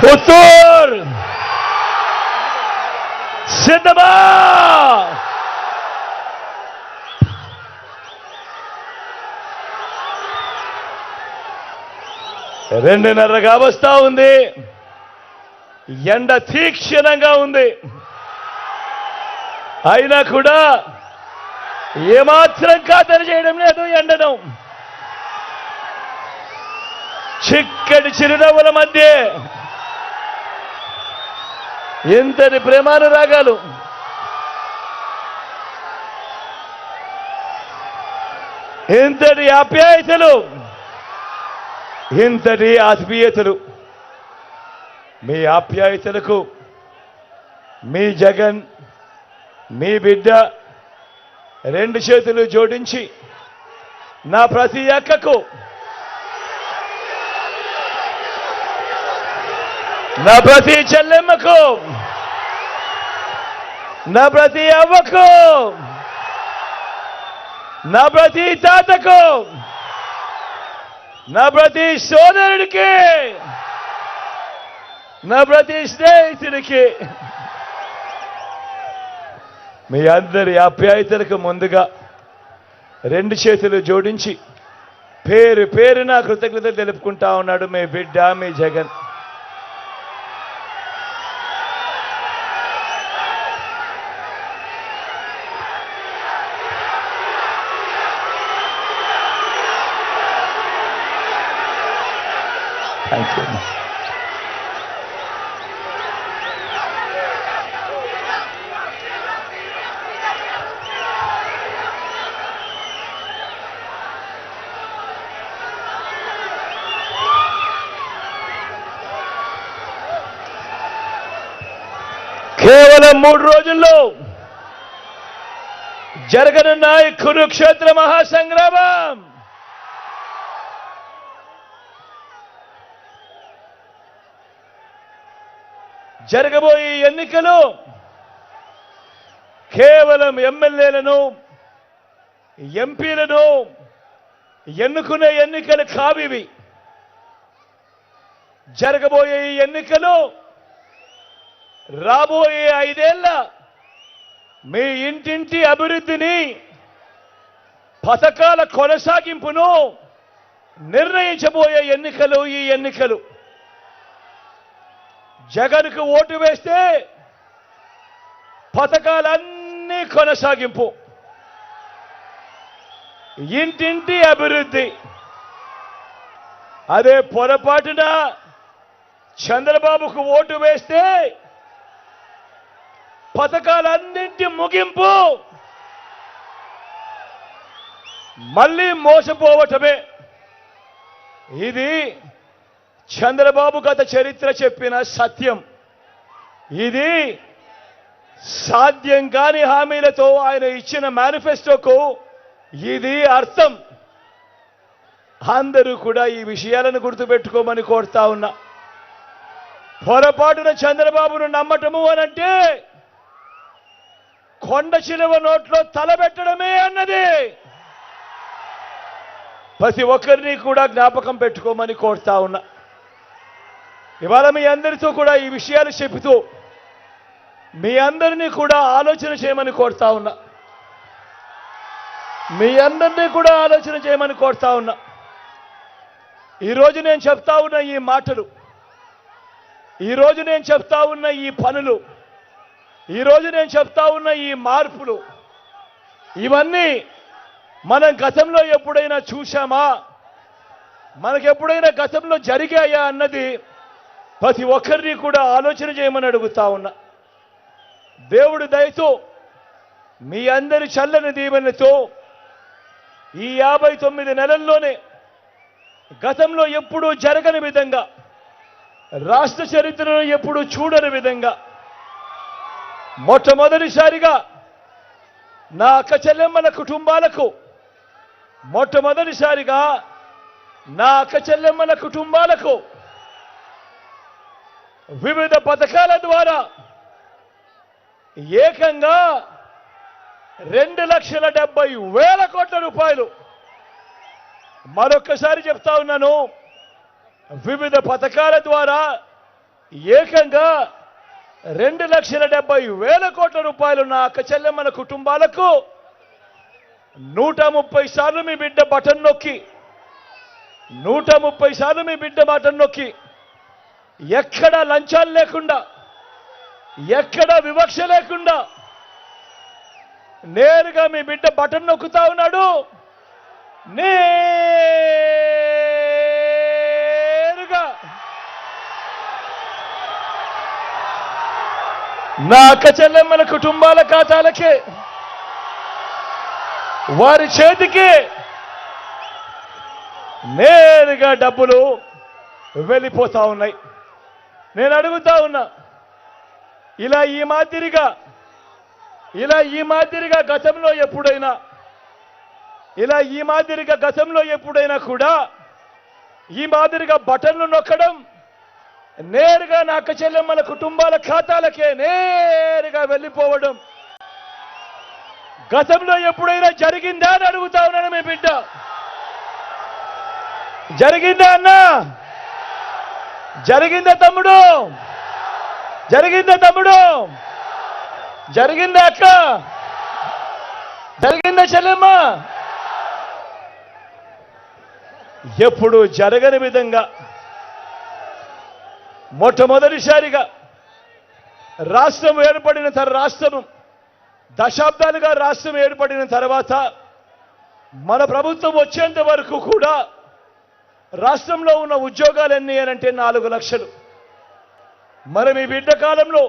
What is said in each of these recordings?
పుత్తూర్ సిద్ధమా? రెండున్నరగా వస్తా ఉంది. ఎండ తీక్షణంగా ఉంది. అయినా కూడా ఏమాత్రం ఖాతరు చేయడం లేదు ఎండను. చిక్కటి చిరునవ్వుల మధ్య ఇంతటి ప్రేమానురాగాలు, ఇంతటి ఆప్యాయతలు, ఇంతటి ఆత్మీయతలు. మీ ఆప్యాయతలకు మీ జగన్, మీ బిడ్డ రెండు చేతులు జోడించి నా ప్రతి అక్కకు, నా ప్రతి చెల్లెమ్మకు, నా ప్రతి అవ్వకు, నా ప్రతి తాతకు, నా ప్రతి సోదరుడికి, నా ప్రతి స్నేహితుడికి మీ అందరి ఆప్యాయతలకు ముందుగా రెండు చేతులు జోడించి పేరు పేరున కృతజ్ఞత తెలుపుకుంటా ఉన్నాడు మీ బిడ్డ, మీ జగన్. Thank you. కేవలం 3 రోజుల్లో జరగనున్న ఈ కురుక్షేత్ర మహాసంగ్రామం జరగబోయే ఎన్నికలు కేవలం ఎమ్మెల్యేలను, ఎంపీలను ఎన్నుకునే ఎన్నికలు కావివి. జరగబోయే ఈ ఎన్నికలు రాబోయే 5 ఏళ్ల మీ ఇంటింటి అభివృద్ధిని, పథకాల కొనసాగింపును నిర్ణయించబోయే ఎన్నికలు ఈ ఎన్నికలు. జగన్కు ఓటు వేస్తే పథకాలన్నీ కొనసాగింపు, ఇంటింటి అభివృద్ధి. అదే పొరపాటున చంద్రబాబుకు ఓటు వేస్తే పథకాలన్నింటి ముగింపు, మళ్ళీ మోసపోవటమే. ఇది చంద్రబాబు గత చరిత్ర చెప్పిన సత్యం. ఇది సాధ్యం కాని హామీలతో ఆయన ఇచ్చిన మేనిఫెస్టోకు ఇది అర్థం. అందరూ కూడా ఈ విషయాలను గుర్తుపెట్టుకోమని కోరుతా ఉన్నా. పొరపాటున చంద్రబాబును నమ్మటము అనంటే కొండ చిలువ నోట్లో తలబెట్టడమే అన్నది ప్రతి ఒక్కరిని కూడా జ్ఞాపకం పెట్టుకోమని కోరుతా ఉన్నా. ఇవాళ మీ అందరితో కూడా ఈ విషయాలు చెబుతూ మీ అందరినీ కూడా ఆలోచన చేయమని కోరుతా ఉన్నా. మీ అందరినీ కూడా ఆలోచన చేయమని కోరుతా ఉన్నా. ఈరోజు నేను చెప్తా ఉన్న ఈ మాటలు, ఈరోజు నేను చెప్తా ఉన్న ఈ పనులు, ఈరోజు నేను చెప్తా ఉన్న ఈ మార్పులు, ఇవన్నీ మనం గతంలో ఎప్పుడైనా చూశామా, మనకెప్పుడైనా గతంలో జరిగాయా అన్నది ప్రతి ఒక్కరిని కూడా ఆలోచన చేయమని అడుగుతా ఉన్నా. దేవుడి దయతో మీ అందరి చల్లని దీవెనతో ఈ 59 నెలల్లోనే గతంలో ఎప్పుడూ జరగని విధంగా, రాష్ట్ర చరిత్రలో ఎప్పుడూ చూడని విధంగా మొట్టమొదటిసారిగా నా అక్క చెల్లెమ్మల కుటుంబాలకు, మొట్టమొదటిసారిగా నా అక్క చెల్లెమ్మల కుటుంబాలకు వివిధ పథకాల ద్వారా ఏకంగా 2,70,000 కోట్ల రూపాయలు. మరొక్కసారి చెప్తా ఉన్నాను, వివిధ పథకాల ద్వారా ఏకంగా 2,70,000 కోట్ల రూపాయలు నా అక్క చెల్లెమ్మల కుటుంబాలకు 130 సార్లు మీ బిడ్డ బటన్ నొక్కి 130 సార్లు మీ బిడ్డ బటన్ నొక్కి ఎక్కడ లంచాలు లేకుండా ఎక్కడ వివక్ష లేకుండా నేరుగా మీ బిడ్డ బటన్ నొక్కుతా ఉన్నాడు. నేరుగా నా అక్క చెల్లెమ్మల కుటుంబాల ఖాతాలకే వారి చేతికి నేరుగా డబ్బులు వెళ్ళిపోతా ఉన్నాయి. నేను అడుగుతా ఉన్నా, ఇలా ఈ మాదిరిగా గతంలో ఎప్పుడైనా కూడా ఈ మాదిరిగా బటన్లు నొక్కడం నేరుగా నా అక్క చెల్లెమ్మల కుటుంబాల ఖాతాలకే నేరుగా వెళ్ళిపోవడం గతంలో ఎప్పుడైనా జరిగిందా అని అడుగుతా ఉన్నాను. మీ బిడ్డ జరిగిందా అన్నా? జరిగిందా తమ్ముడు? జరిగిందా తమ్ముడు? జరిగిందా అక్క? జరిగిందా చెల్లెమ్మ? ఎప్పుడు జరగని విధంగా మొట్టమొదటిసారిగా దశాబ్దాలుగా రాష్ట్రం ఏర్పడిన తర్వాత మన ప్రభుత్వం వచ్చేంత వరకు కూడా రాష్ట్రంలో ఉన్న ఉద్యోగాలు ఎన్ని అనంటే 4 లక్షలు. మరి మీ బిడ్డ కాలంలో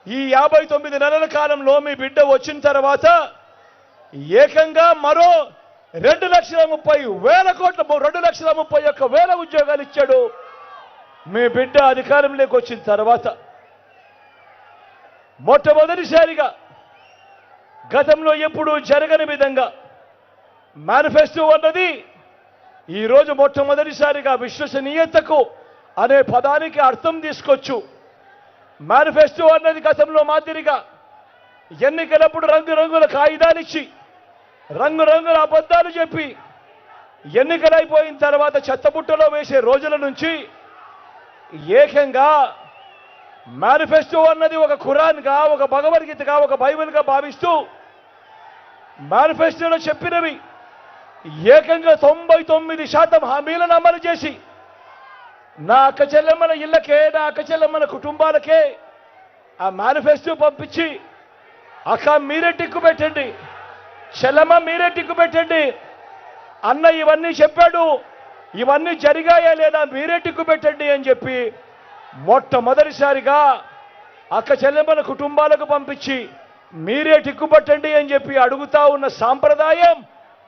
ఈ 59 నెలల కాలంలో మీ బిడ్డ వచ్చిన తర్వాత ఏకంగా మరో 2,30,000 కోట్ల 2,31,000 ఉద్యోగాలు ఇచ్చాడు మీ బిడ్డ అధికారంలోకి వచ్చిన తర్వాత. మొట్టమొదటిసారిగా గతంలో ఎప్పుడూ జరగని విధంగా మేనిఫెస్టో అన్నది ఈరోజు మొట్టమొదటిసారిగా విశ్వసనీయతకు అనే పదానికి అర్థం తీసుకొచ్చు. మేనిఫెస్టో అన్నది గతంలో మాదిరిగా ఎన్నికలప్పుడు రంగురంగుల కాగితాలు ఇచ్చి రంగురంగుల అబద్ధాలు చెప్పి ఎన్నికలైపోయిన తర్వాత చెత్తబుట్టలో వేసే రోజుల నుంచి ఏకంగా మేనిఫెస్టో అన్నది ఒక ఖురాన్గా, ఒక భగవద్గీతగా, ఒక బైబిల్గా భావిస్తూ మేనిఫెస్టోలో చెప్పినవి ఏకంగా 99% హామీలను అమలు చేసి నా అక్క చెల్లెమ్మల ఇళ్ళకే, నా అక్క చెల్లెమ్మల కుటుంబాలకే ఆ మేనిఫెస్టో పంపించి అక్క మీరే టిక్కు పెట్టండి, చెల్లెమ్మ మీరే టిక్కు పెట్టండి, అన్న ఇవన్నీ చెప్పాడు, ఇవన్నీ జరిగాయా లేదా మీరే టిక్కు పెట్టండి అని చెప్పి మొట్టమొదటిసారిగా అక్క చెల్లెమ్మల కుటుంబాలకు పంపించి మీరే టిక్కు పెట్టండి అని చెప్పి అడుగుతా ఉన్న సాంప్రదాయం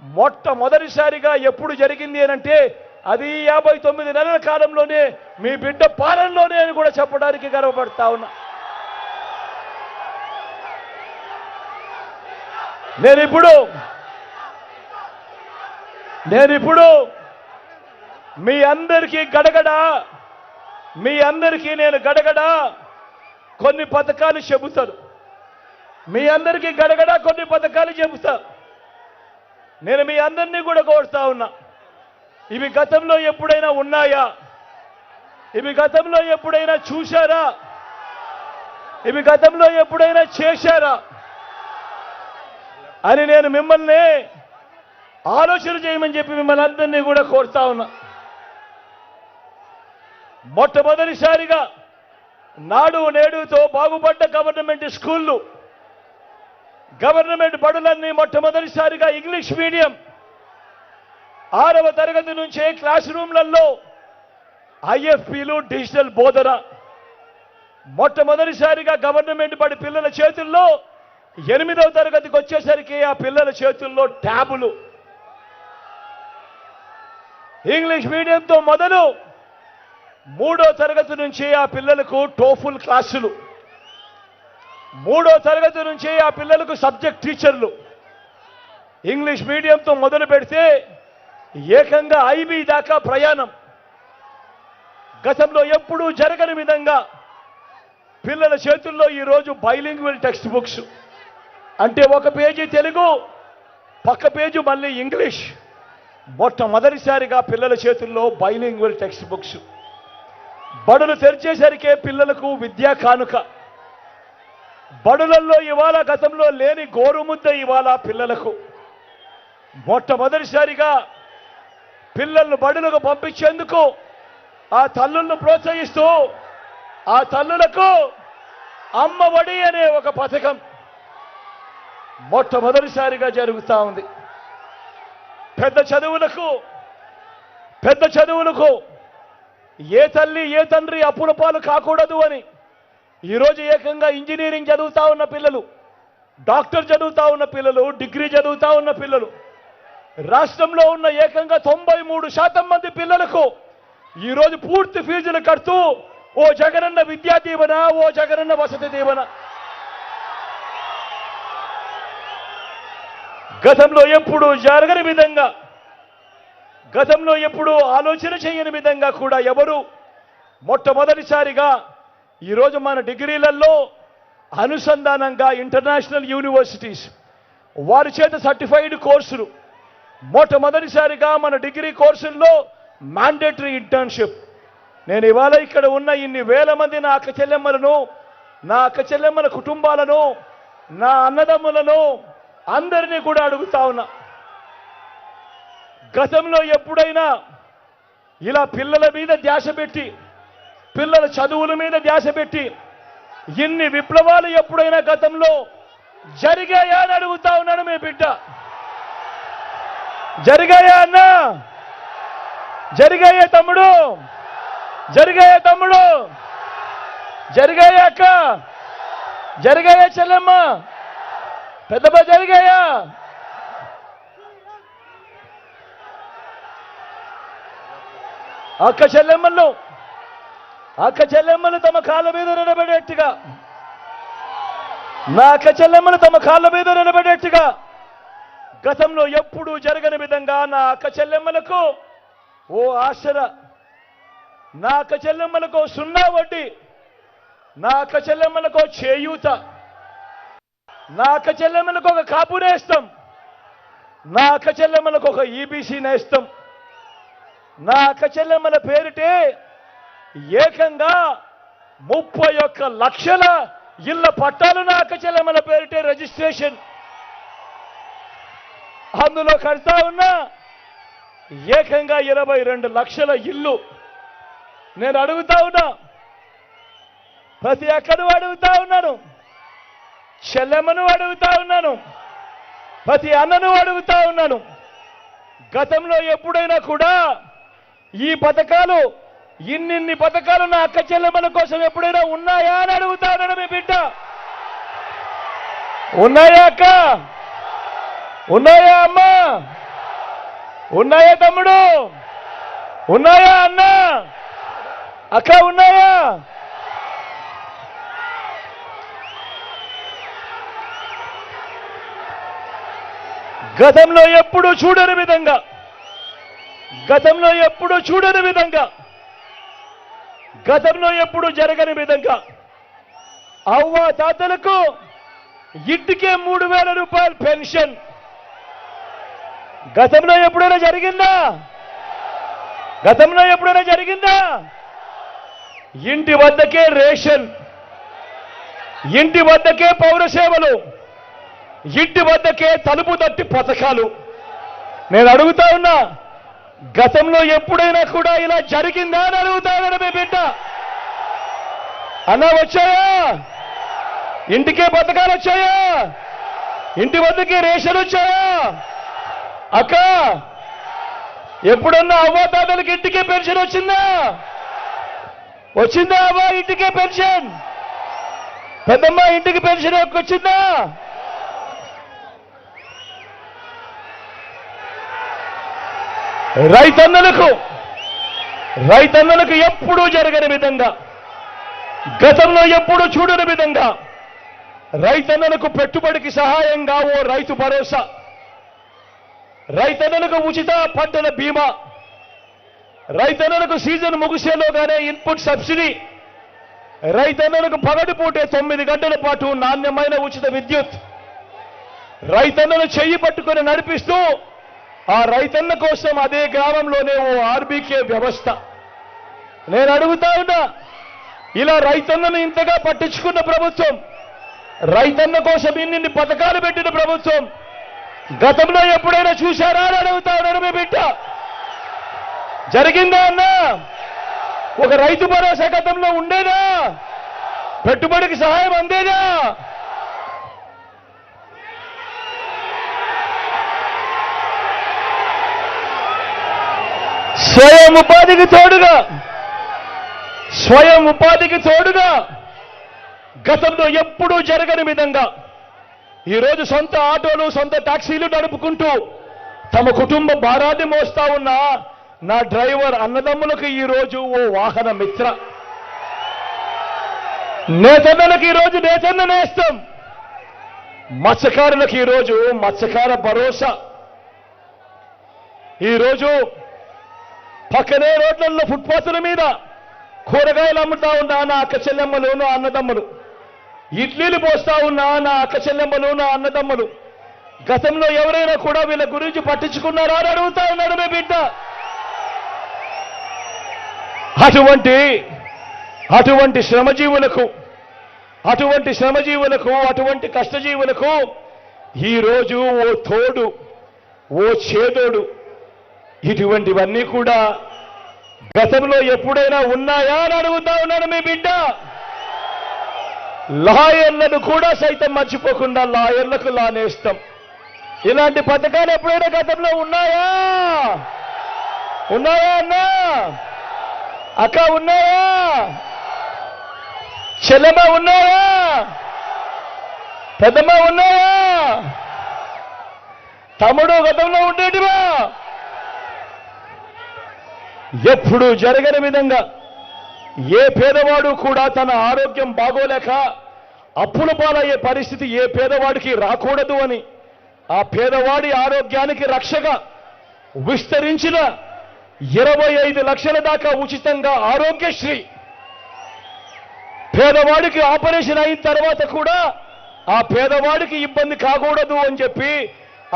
మొట్టమొదటిసారిగా ఎప్పుడు జరిగింది అనంటే అది 59 నెలల కాలంలోనే మీ బిడ్డ పాలనలోనే అని కూడా చెప్పడానికి గర్వపడతా ఉన్నా. నేనిప్పుడు మీ అందరికీ నేను గడగడ కొన్ని పథకాలు చెబుతాను. మీ అందరికీ గడగడ కొన్ని పథకాలు చెబుతా. నేను మీ అందరినీ కూడా కోరుతా ఉన్నా, ఇవి గతంలో ఎప్పుడైనా ఉన్నాయా? ఇవి గతంలో ఎప్పుడైనా చూశారా? ఇవి గతంలో ఎప్పుడైనా చేశారా అని నేను మిమ్మల్ని ఆలోచన చేయమని చెప్పి మిమ్మల్ని అందరినీ కూడా కోరుతా ఉన్నా. మొట్టమొదటిసారిగా నాడు నేడుతో బాగుపడ్డ గవర్నమెంట్ స్కూళ్ళు, గవర్నమెంట్ బడులన్నీ మొట్టమొదటిసారిగా ఇంగ్లీష్ మీడియం 6వ తరగతి నుంచే క్లాస్ రూమ్లలో ఐఎఫ్పీలు, డిజిటల్ బోధన. మొట్టమొదటిసారిగా గవర్నమెంట్ బడి పిల్లల చేతుల్లో 8వ తరగతికి వచ్చేసరికి ఆ పిల్లల చేతుల్లో ట్యాబులు. ఇంగ్లీష్ మీడియంతో మొదలు 3వ తరగతి నుంచి ఆ పిల్లలకు టోఫుల్ క్లాసులు, 3వ తరగతి నుంచి ఆ పిల్లలకు సబ్జెక్ట్ టీచర్లు. ఇంగ్లీష్ మీడియంతో మొదలు పెడితే ఏకంగా ఐబీ దాకా ప్రయాణం. గతంలో ఎప్పుడూ జరగని విధంగా పిల్లల చేతుల్లో ఈరోజు బైలింగ్వల్ టెక్స్ట్ బుక్స్, అంటే ఒక పేజీ తెలుగు, పక్క పేజీ మళ్ళీ ఇంగ్లీష్. మొట్టమొదటిసారిగా పిల్లల చేతుల్లో బైలింగ్వల్ టెక్స్ట్ బుక్స్. బడులు తెరిచేసరికే పిల్లలకు విద్యా కానుక. బడులలో ఇవాళ గతంలో లేని గోరుముద్ద ఇవాళ పిల్లలకు. మొట్టమొదటిసారిగా పిల్లలను బడులకు పంపించేందుకు ఆ తల్లులను ప్రోత్సహిస్తూ ఆ తల్లులకు అమ్మ ఒడి అనే ఒక పథకం మొట్టమొదటిసారిగా జరుగుతూ ఉంది. పెద్ద చదువులకు ఏ తల్లి ఏ తండ్రి అప్పుల పాలు కాకూడదు అని ఈరోజు ఏకంగా ఇంజనీరింగ్ చదువుతా ఉన్న పిల్లలు, డాక్టర్ చదువుతా ఉన్న పిల్లలు, డిగ్రీ చదువుతా ఉన్న పిల్లలు, రాష్ట్రంలో ఉన్న ఏకంగా 93% మంది పిల్లలకు ఈరోజు పూర్తి ఫీజులు కడుతూ ఓ జగనన్న విద్యా దీవెన, ఓ జగనన్న వసతి దీవెన. గతంలో ఎప్పుడు జరగని విధంగా, గతంలో ఎప్పుడు ఆలోచన చేయని విధంగా కూడా ఎవరు మొట్టమొదటిసారిగా ఈరోజు మన డిగ్రీలలో అనుసంధానంగా ఇంటర్నేషనల్ యూనివర్సిటీస్ వారి చేత సర్టిఫైడ్ కోర్సులు, మొట్టమొదటిసారిగా మన డిగ్రీ కోర్సుల్లో మ్యాండేటరీ ఇంటర్న్షిప్. నేను ఇవాళ ఇక్కడ ఉన్న ఇన్ని వేల మంది నా అక్క చెల్లెమ్మలను, నా అక్క చెల్లెమ్మల కుటుంబాలను, నా అన్నదమ్ములను అందరినీ కూడా అడుగుతా ఉన్నా, గతంలో ఎప్పుడైనా ఇలా పిల్లల మీద ధ్యాస పెట్టి, పిల్లల చదువుల మీద ధ్యాస పెట్టి ఇన్ని విప్లవాలు ఎప్పుడైనా గతంలో జరిగాయా అని అడుగుతా ఉన్నాను. మీ బిడ్డ జరిగాయా అన్నా? జరిగాయా తమ్ముడు? జరిగాయా తమ్ముడు? జరిగాయా అక్క? జరిగాయా చెల్లెమ్మ? పెద్దమ్మ జరిగాయా? అక్క చెల్లెమ్మలు తమ కాళ్ళ మీద నిలబడేట్టుగా, నా అక్క చెల్లెమ్మలు తమ కాళ్ళ మీద నిలబడేట్టుగా గతంలో ఎప్పుడూ జరగని విధంగా నా అక్క చెల్లెమ్మలకు ఓ ఆసర, నా అక్క చెల్లెమ్మలకు 0 వడ్డీ, నా అక్క చెల్లెమ్మలకు చేయూత, నా అక్క చెల్లెమ్మలకు ఒక కాపు నేస్తం, నా అక్క చెల్లెమ్మలకు ఒక ఈబీసీ నేస్తం, నా అక్క చెల్లెమ్మల పేరిటే ఏకంగా 31 లక్షల ఇళ్ల పట్టాలు నా అక్క చెల్లెమ్మల పేరిటే రిజిస్ట్రేషన్. అందులో కడతా ఉన్నా ఏకంగా 22 లక్షల ఇల్లు. నేను అడుగుతా ఉన్నా, ప్రతి అక్కను అడుగుతా ఉన్నాను, చెల్లెమ్మను అడుగుతా ఉన్నాను, ప్రతి అన్నను అడుగుతా ఉన్నాను, గతంలో ఎప్పుడైనా కూడా ఈ పథకాలు, ఇన్నిన్ని పథకాలు నా అక్క చెల్లెమ్మల కోసం ఎప్పుడైనా ఉన్నాయా అని అడుగుతా ఉన్నాను. మీ బిడ్డ ఉన్నాయా అక్క? ఉన్నాయా అమ్మ? ఉన్నాయా తమ్ముడు? ఉన్నాయా అన్న? అక్క ఉన్నాయా? గతంలో ఎప్పుడు చూడని విధంగా, గతంలో ఎప్పుడు చూడని విధంగా, గతంలో ఎప్పుడు జరగని విధంగా అవ్వ తాతలకు ఇంటికే 3,000 రూపాయలు పెన్షన్. గతంలో ఎప్పుడైనా జరిగిందా? గతంలో ఎప్పుడైనా జరిగిందా? ఇంటి వద్దకే రేషన్, ఇంటి వద్దకే పౌర సేవలు, ఇంటి వద్దకే తలుపు తట్టి పథకాలు. నేను అడుగుతా ఉన్నా, గతంలో ఎప్పుడైనా కూడా ఇలా జరిగిందా అని అడుగుతా ఉన్నా. మీ బిడ్డ అన్నా వచ్చాయా? ఇంటికే పథకాలు వచ్చాయా? ఇంటి వద్దకే రేషన్ వచ్చాయా? అక్క ఎప్పుడన్నా అవ్వ తాతలకి ఇంటికే పెన్షన్ వచ్చిందా? వచ్చిందా అవ్వ ఇంటికే పెన్షన్? పెద్దమ్మ ఇంటికి పెన్షన్ వచ్చిందా? రైతన్నలకు ఎప్పుడూ జరగని విధంగా, గతంలో ఎప్పుడూ చూడని విధంగా రైతన్నలకు పెట్టుబడికి సహాయంగా ఓ రైతు భరోసా, రైతన్నలకు ఉచిత పంటల బీమా, రైతన్నలకు సీజన్ ముగిసేలోగానే ఇన్పుట్ సబ్సిడీ, రైతన్నలకు పగటిపూటే 9 గంటల పాటు నాణ్యమైన ఉచిత విద్యుత్, రైతన్నను చెయ్యి పట్టుకొని నడిపిస్తూ ఆ రైతన్న కోసం అదే గ్రామంలోనే ఓ ఆర్బీకే వ్యవస్థ, నేను అడుగుతా ఉన్నా, ఇలా రైతన్నను ఇంతగా పట్టించుకున్న ప్రభుత్వం, రైతన్న కోసం ఇన్ని పథకాలు పెట్టిన ప్రభుత్వం గతంలో ఎప్పుడైనా చూశారా అని అడుగుతా ఉన్నాను. మీ బిడ్డ జరిగిందా అన్నా? ఒక రైతు భరోసా గతంలో ఉండేదా? పెట్టుబడికి సహాయం అందేదా? స్వయం ఉపాధికి తోడుగా గతంలో ఎప్పుడూ జరగని విధంగా ఈరోజు సొంత ఆటోలు, సొంత టాక్సీలు నడుపుకుంటూ తమ కుటుంబ భారాన్ని మోస్తా ఉన్న నా డ్రైవర్ అన్నదమ్ములకు ఈరోజు ఓ వాహన మిత్ర, నేతన్నలకు ఈరోజు నేతన్న నేస్తం, మత్స్యకారులకు ఈరోజు మత్స్యకార భరోసా. ఈరోజు పక్కనే రోడ్లలో, ఫుట్పాత్ల మీద కూరగాయలు అమ్ముతా ఉన్నా నా అక్క చెల్లెమ్మలు, నా అన్నదమ్ములు, ఇడ్లీలు పోస్తా ఉన్నా నా అక్క చెల్లెమ్మలు, నా అన్నదమ్ములు, గతంలో ఎవరైనా కూడా వీళ్ళ గురించి పట్టించుకున్నారా అని అడుగుతా ఉన్నాడు మీ బిడ్డ. అటువంటి శ్రమజీవులకు, అటువంటి కష్టజీవులకు ఈరోజు ఓ తోడు, ఓ చేదోడు, ఇటువంటివన్నీ కూడా గతంలో ఎప్పుడైనా ఉన్నాయా అని అడుగుతా ఉన్నాడు మీ బిడ్డ. లాయర్లను కూడా సైతం మర్చిపోకుండా లాయర్లకు లానేస్తాం. ఇలాంటి పథకాలు ఎప్పుడైనా గతంలో ఉన్నాయా? అన్నా? అక్క ఉన్నాయా? చెల్లెమ్మ ఉన్నాయా? పెద్దమ్మ ఉన్నాయా? తమ్ముడు గతంలో ఉండేటివా? ఎప్పుడు జరగని విధంగా ఏ పేదవాడు కూడా తన ఆరోగ్యం బాగోలేక అప్పుల పాలయ్యే పరిస్థితి ఏ పేదవాడికి రాకూడదు అని ఆ పేదవాడి ఆరోగ్యానికి రక్షగా విస్తరించిన 25 లక్షల దాకా ఉచితంగా ఆరోగ్యశ్రీ, పేదవాడికి ఆపరేషన్ అయిన తర్వాత కూడా ఆ పేదవాడికి ఇబ్బంది కాకూడదు అని చెప్పి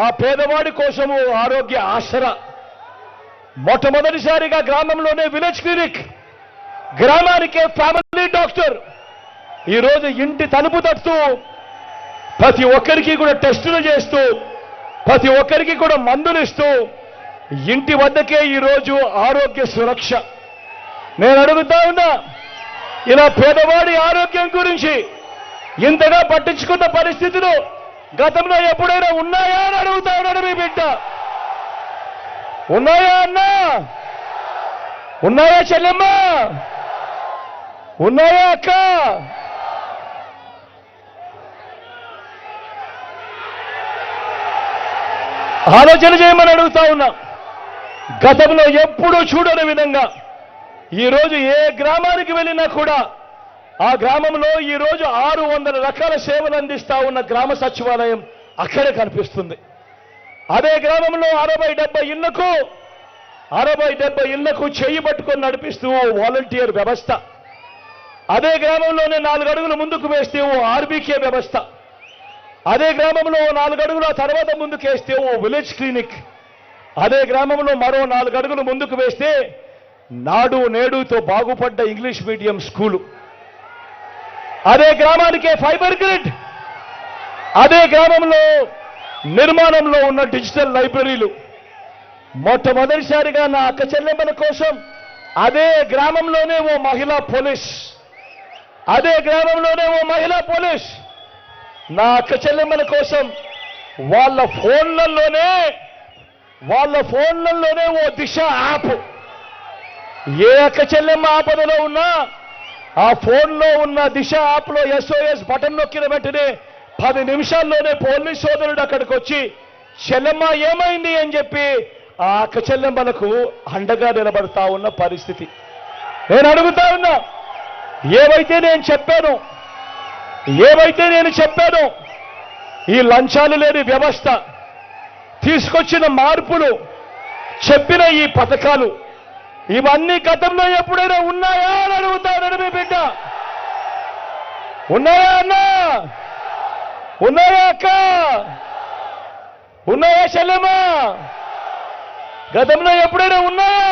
ఆ పేదవాడి కోసము ఆరోగ్య ఆసరా, మొట్టమొదటిసారిగా గ్రామంలోనే విలేజ్ క్లినిక్, గ్రామానికే ఫ్యామిలీ డాక్టర్, ఈరోజు ఇంటి తలుపు తట్టుతూ ప్రతి ఒక్కరికి కూడా టెస్టులు చేస్తూ ప్రతి ఒక్కరికి కూడా మందులు ఇస్తూ ఇంటి వద్దకే ఈరోజు ఆరోగ్య సురక్ష. నేను అడుగుతా ఉన్నా, ఇలా పేదవాడి ఆరోగ్యం గురించి ఇంతగా పట్టించుకున్న పరిస్థితులు గతంలో ఎప్పుడైనా ఉన్నాయా అని అడుగుతా ఉన్నాడు మీ బిడ్డ. ఉన్నాయా అన్నా? ఉన్నాయా చెల్లెమ్మ? ఉన్నాయా అక్క? ఆలోచన చేయమని అడుగుతా ఉన్నా. గతంలో ఎప్పుడూ చూడని విధంగా ఈరోజు ఏ గ్రామానికి వెళ్ళినా కూడా ఆ గ్రామంలో ఈరోజు 600 రకాల సేవలు అందిస్తా ఉన్న గ్రామ సచివాలయం అక్కడే కనిపిస్తుంది. అదే గ్రామంలో 60-70 ఇళ్లకు చేయి పట్టుకొని నడిపిస్తూ వాలంటీర్ వ్యవస్థ, అదే గ్రామంలోనే 4 అడుగులు ముందుకు వేస్తే ఓ ఆర్బీకే వ్యవస్థ, అదే గ్రామంలో 4 అడుగులు ఆ తర్వాత ముందుకు వేస్తే ఓ విలేజ్ క్లినిక్, అదే గ్రామంలో మరో 4 అడుగులు ముందుకు వేస్తే నాడు నేడుతో బాగుపడ్డ ఇంగ్లీష్ మీడియం స్కూలు, అదే గ్రామానికే ఫైబర్ గ్రిడ్, అదే గ్రామంలో నిర్మాణంలో ఉన్న డిజిటల్ లైబ్రరీలు, మొట్టమొదటిసారిగా నా అక్క చెల్లెమ్మల కోసం అదే గ్రామంలోనే ఓ మహిళా పోలీస్, అదే గ్రామంలోనే ఓ మహిళా పోలీస్, నా అక్క చెల్లెమ్మల కోసం వాళ్ళ ఫోన్లలోనే ఓ దిశ యాప్. ఏ అక్క చెల్లెమ్మ ఆపదలో ఉన్నా ఆ ఫోన్లో ఉన్న దిశ యాప్లో SOS బటన్ నొక్కిన వెంటనే 10 నిమిషాల్లోనే పోలీస్ సోదరుడు అక్కడికి వచ్చి చెల్లెమ్మ ఏమైంది అని చెప్పి ఆ అక్క చెల్లెమ్మలకు అండగా నిలబడతా ఉన్న పరిస్థితి. నేను అడుగుతా ఉన్నా, ఏవైతే నేను చెప్పానో ఈ లంచాలు లేని వ్యవస్థ, తీసుకొచ్చిన మార్పులు, చెప్పిన ఈ పథకాలు, ఇవన్నీ గతంలో ఎప్పుడైనా ఉన్నాయా అని అడుగుతాడు మీ బిడ్డ. ఉన్నాయా అన్నా? ఉన్నాయా అక్క? ఉన్నాయా చెల్లెమ్మా? గతంలో ఎప్పుడైనా ఉన్నాయా?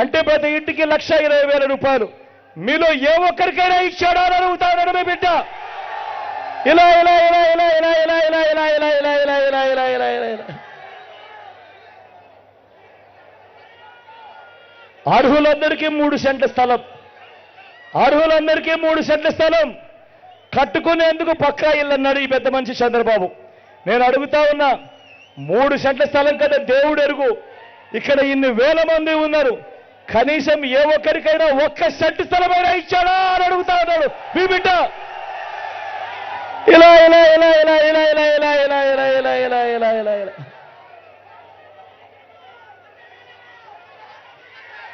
అంటే ప్రతి ఇంటికి 1,20,000 రూపాయలు. మీలో ఏ ఒక్కరికైనా ఇచ్చాడా అని అడుగుతాడు మీ బిడ్డ. ఇలా ఇలా ఇలా ఇలా ఇలా ఇలా ఇలా ఇలా ఇలా ఇలా ఇలా ఇలా ఇలా ఇలా ఇలా ఇలా అర్హులందరికీ 3 సెంట్ల స్థలం, అర్హులందరికీ 3 సెంట్ల స్థలం కట్టుకునేందుకు పక్కా ఇల్లు అన్నాడు ఈ పెద్ద మనిషి చంద్రబాబు. నేను అడుగుతా ఉన్నా, 3 సెంట్ల స్థలం కదా దేవుడు ఎరుగు, ఇక్కడ ఇన్ని వేల మంది ఉన్నారు, కనీసం ఏ ఒక్కరికైనా 1 సెంటు స్థలమైనా ఇచ్చాడా అని అడుగుతా ఉన్నాడు మీ బిడ్డ. ఇలా ఇలా ఇలా ఇలా ఇలా ఇలా ఇలా ఇలా ఇలా ఇలా ఇలా ఇలా ఇలా ఇలా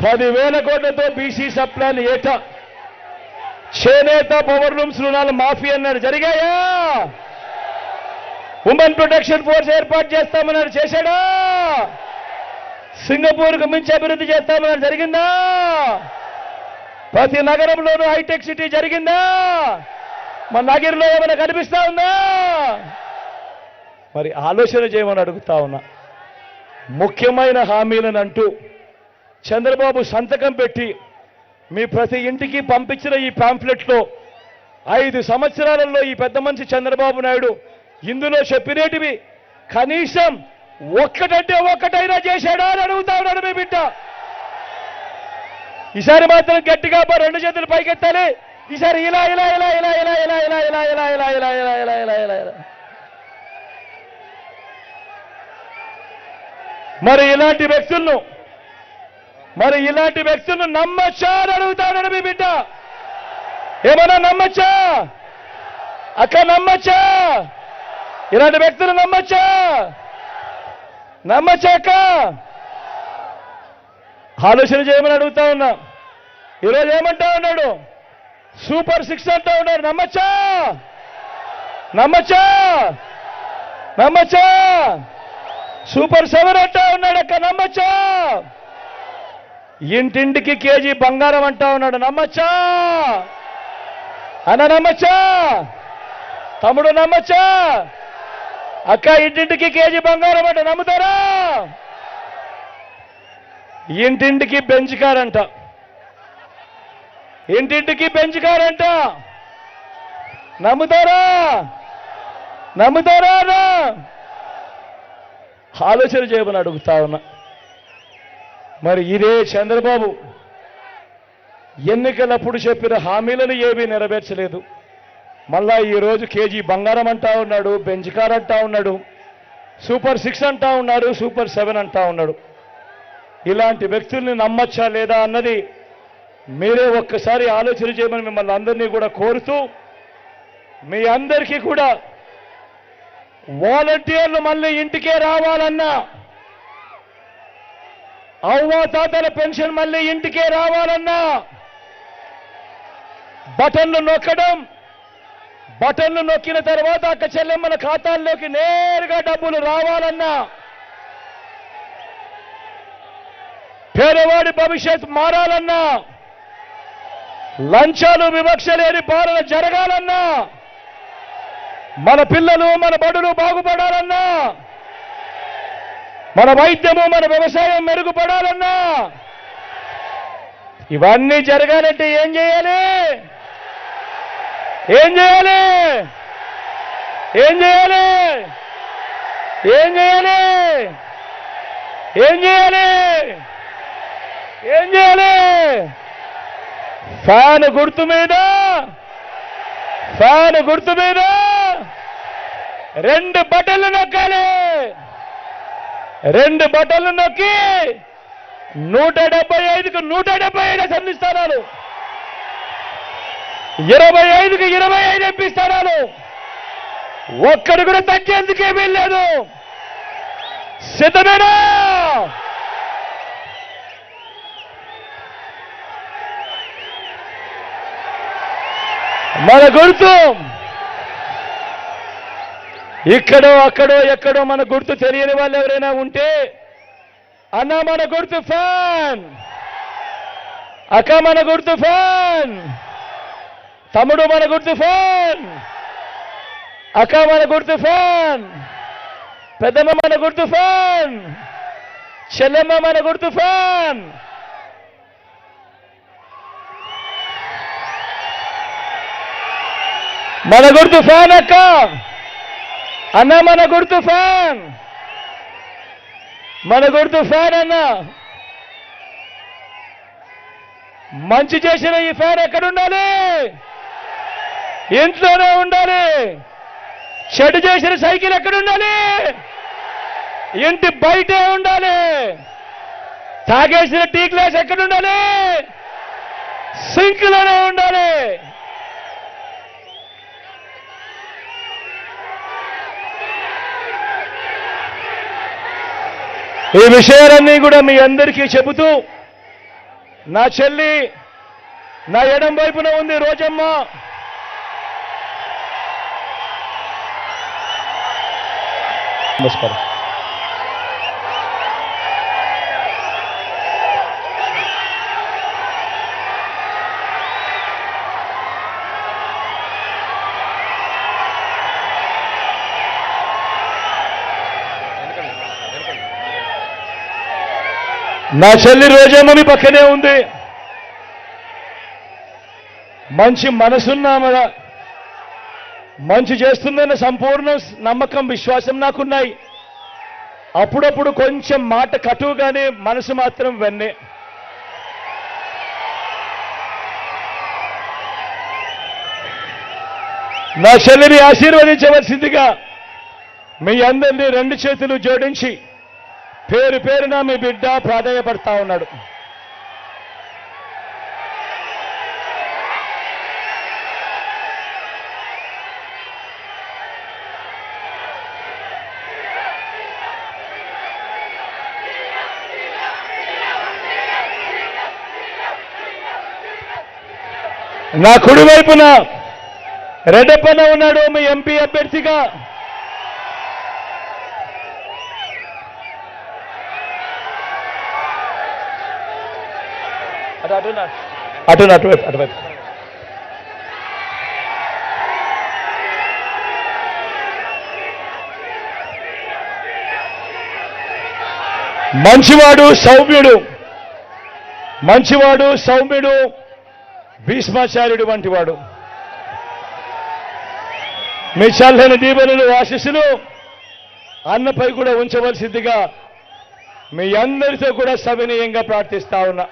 10,000 కోట్లతో బీసీ సప్లాన్ ఏటా, చేనేత పవర్ లూమ్స్ రుణాలు మాఫీ అన్నాడు, జరిగాయా? ఉమెన్ ప్రొటెక్షన్ ఫోర్స్ ఏర్పాటు చేస్తామన్నాడు, చేశాడా? సింగపూర్కు మించి అభివృద్ధి చేస్తామన్నాడు, జరిగిందా? ప్రతి నగరంలోనూ హైటెక్ సిటీ జరిగిందా? మన నగరంలో ఏమైనా కనిపిస్తా ఉందా? మరి ఆలోచన చేయమని అడుగుతా ఉన్నా. ముఖ్యమైన హామీలను అంటూ చంద్రబాబు సంతకం పెట్టి మీ ప్రతి ఇంటికి పంపించిన ఈ పాంఫ్లెట్లో 5 సంవత్సరాలలో ఈ పెద్ద మనిషి చంద్రబాబు నాయుడు ఇందులో చెప్పినేటివి కనీసం ఒక్కటంటే ఒక్కటైనా చేశాడా అని అడుగుతా ఉన్నాడు మీ బిడ్డ. ఈసారి మాత్రం గట్టిగా 2 చేతులు పైకెత్తాలి. ఈసారి ఇలా ఇలా ఇలా ఇలా ఇలా ఇలా ఇలా ఇలా ఇలా ఇలా ఇలా ఇలా ఇలా ఇలా ఇలా ఇలా మరి ఇలాంటి వ్యక్తులను నమ్మచ్చా అని అడుగుతాడు మీ బిడ్డ. ఏమన్నా నమ్మచ్చా అక్క? నమ్మచ్చా? ఇలాంటి వ్యక్తులు నమ్మచ్చా? నమ్మచ్చా అక్క? ఆలోచన చేయమని అడుగుతా ఉన్నా. ఈరోజు ఏమంటా ఉన్నాడు? సూపర్ 6 అంటా ఉన్నాడు, నమ్మచ్చా? నమ్మచ్చా? నమ్మచ్చా? సూపర్ 7 అంటా ఉన్నాడు అక్క, నమ్మచ్చా? ఇంటింటికి కేజీ బంగారం అంటా ఉన్నాడు, నమ్మచ్చా? అన్న నమ్మచ్చా? తమ్ముడు నమ్మచ్చా? అక్క ఇంటింటికి కేజీ బంగారం అంట, నమ్ముతారా? ఇంటింటికి బెంచ్ కార్ అంట, ఇంటింటికి బెంచ్ కార్ అంట, నమ్ముతారా? నమ్ముతారా? ఆలోచన చేయమని అడుగుతా ఉన్నా. మరి ఇదే చంద్రబాబు ఎన్నికలప్పుడు చెప్పిన హామీలను ఏమీ నెరవేర్చలేదు. మళ్ళా ఈరోజు కేజీ బంగారం అంటా ఉన్నాడు, బెంచ్ కార్ అంటా ఉన్నాడు, సూపర్ 6 అంటా ఉన్నాడు, సూపర్ 7 అంటా ఉన్నాడు. ఇలాంటి వ్యక్తుల్ని నమ్మచ్చా లేదా అన్నది మీరే ఒక్కసారి ఆలోచన చేయమని మిమ్మల్ని అందరినీ కూడా కోరుతూ, మీ అందరికీ కూడా వాలంటీర్లు మళ్ళీ ఇంటికే రావాలన్నా, అవ్వాతాతల పెన్షన్ మళ్ళీ ఇంటికే రావాలన్నా, బటన్లు నొక్కిన తర్వాత అక్క చెల్లెమ్మల ఖాతాల్లోకి నేరుగా డబ్బులు రావాలన్నా, పేదవాడి భవిష్యత్ మారాలన్నా, లంచాలు వివక్ష లేని పాలన జరగాలన్నా, మన పిల్లలు మన బడులు బాగుపడాలన్నా, మన వైద్యము మన వ్యవసాయం మెరుగుపడాలన్నా, ఇవన్నీ జరగాలంటే ఏం చేయాలి? ఏం చేయాలి? ఏం చేయాలి? ఏం చేయాలి? ఏం చేయాలి? ఏం చేయాలి? ఫ్యాన్ గుర్తు మీద 2 బటన్లు నొక్కాలి. 2 బటన్లు నొక్కి 175కు 175 అసెంబ్లీ స్థానాలు, 25కు 25 ఎంపీ స్థానాలు, ఒక్కడు కూడా తగ్గేందుకే వీల్లేదు. సిద్ధమేనా? మన గుర్తు ఇక్కడో అక్కడో ఎక్కడో మన గుర్తు తెలియని వాళ్ళు ఎవరైనా ఉంటే, అన్న మన గుర్తు ఫ్యాన్, అక్క మన గుర్తు ఫ్యాన్, తమ్ముడు మన గుర్తు ఫ్యాన్, అక్క మన గుర్తు ఫ్యాన్, పెద్దమ్మ మన గుర్తు ఫ్యాన్, చెల్లెమ్మ మన గుర్తు ఫ్యాన్, మన గుర్తు ఫ్యాన్ అక్క, అన్న మన గుర్తు ఫ్యాన్, మన గుర్తు ఫ్యాన్ అన్న. మంచి చేసిన ఈ ఫ్యాన్ ఎక్కడుండాలి? ఇంట్లోనే ఉండాలి. చెడు చేసిన సైకిల్ ఎక్కడుండాలి? ఇంటి బయటే ఉండాలి. తాగేసిన టీ గ్లాస్ ఎక్కడుండాలి? సింక్లోనే ఉండాలి. ఈ విషయాలన్నీ కూడా మీ అందరికీ చెబుతూ, నా చెల్లి నా ఎడం వైపున ఉంది రోజమ్మ. నమస్కారం. నా చెల్లి రోజమ్మ మీ పక్కనే ఉంది. మంచి మనసున్నామగా, మంచి చేస్తుందన్న సంపూర్ణ నమ్మకం, విశ్వాసం నాకున్నాయి. అప్పుడప్పుడు కొంచెం మాట కటువుగానే, మనసు మాత్రం వెన్నే. నా చెల్లిని ఆశీర్వదించవలసిందిగా మీ అందరినీ రెండు చేతులు జోడించి పేరు పేరున మీ బిడ్డ ప్రాధాన్యపడతా ఉన్నాడు. నా కుడి వైపున రెడ్డప్పన్న ఉన్నాడు, మీ ఎంపీ అభ్యర్థిగా. అటువైపు. మంచివాడు సౌమ్యుడు, భీష్మాచార్యుడు వంటివాడు. మీ చల్లని దీవెనలు, ఆశీస్సులు అన్నపై కూడా ఉంచవలసిందిగా మీ అందరితో కూడా సవినీయంగా ప్రార్థిస్తా ఉన్నా.